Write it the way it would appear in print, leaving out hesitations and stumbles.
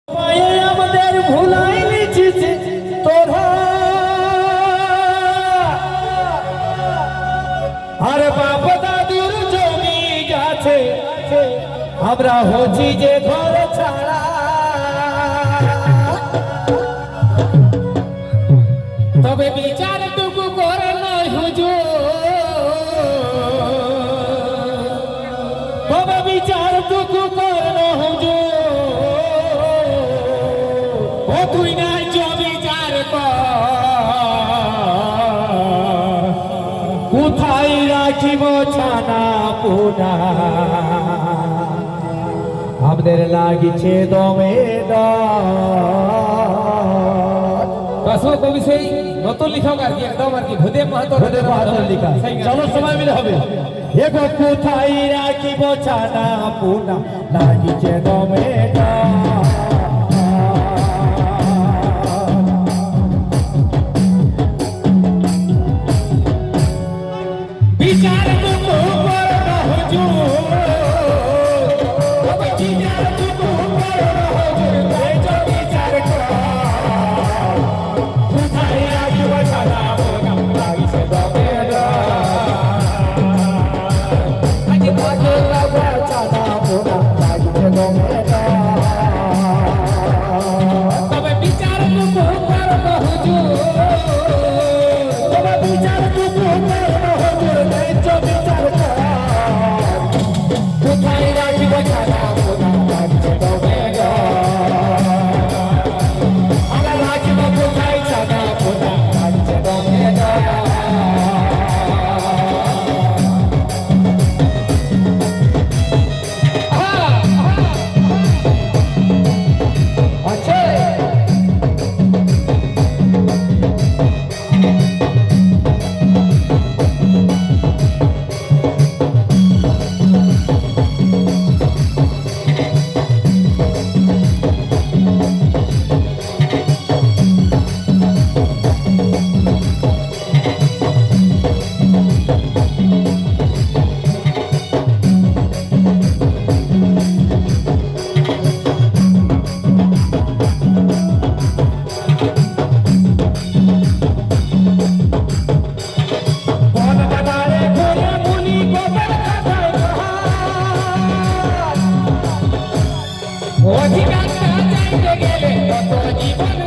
আমাদের ভুলাই নিছিস তোরা আর বাপ দাদুর জমি গাছে আমরা হচ্ছি যে ঘর ছাড়া তবে বিচারটুকু করে নয় হুজুর তবে বিচারটুকু করে না হুজুর ও তুই নাই বিচার কোথায় রাখিব ছানা পোনা আমাদের লাগিছে দমে কবি সেই নতুন লিখক আর কি একদম আর কি ভূদেব মাহাতো লিখা চলো সময় মিলে হবে এগো কোথায় রাখিব ছানা পোনা লাগিছে দমে বিচার তুকু করব হুজুর বিচার তুকু করব হুজুর তাই তো বিচার কর কোথায় রাখিব ছানা পোনা লাগিছে দমে আজ বাজে লাগা ছানা পোনা লাগিছে দমে তবে বিচার তুকু করব হুজুর তবে বিচার তুকু করব হুজুর তাই তো বিচার কর কোথায় রাখিব ছানা পোনা লাগিছে দমে আমরা রাখিব কোথায় ছানা পোনা লাগিছে দমে আচ্ছা অধিকার চাইতে গেলে কত জীবন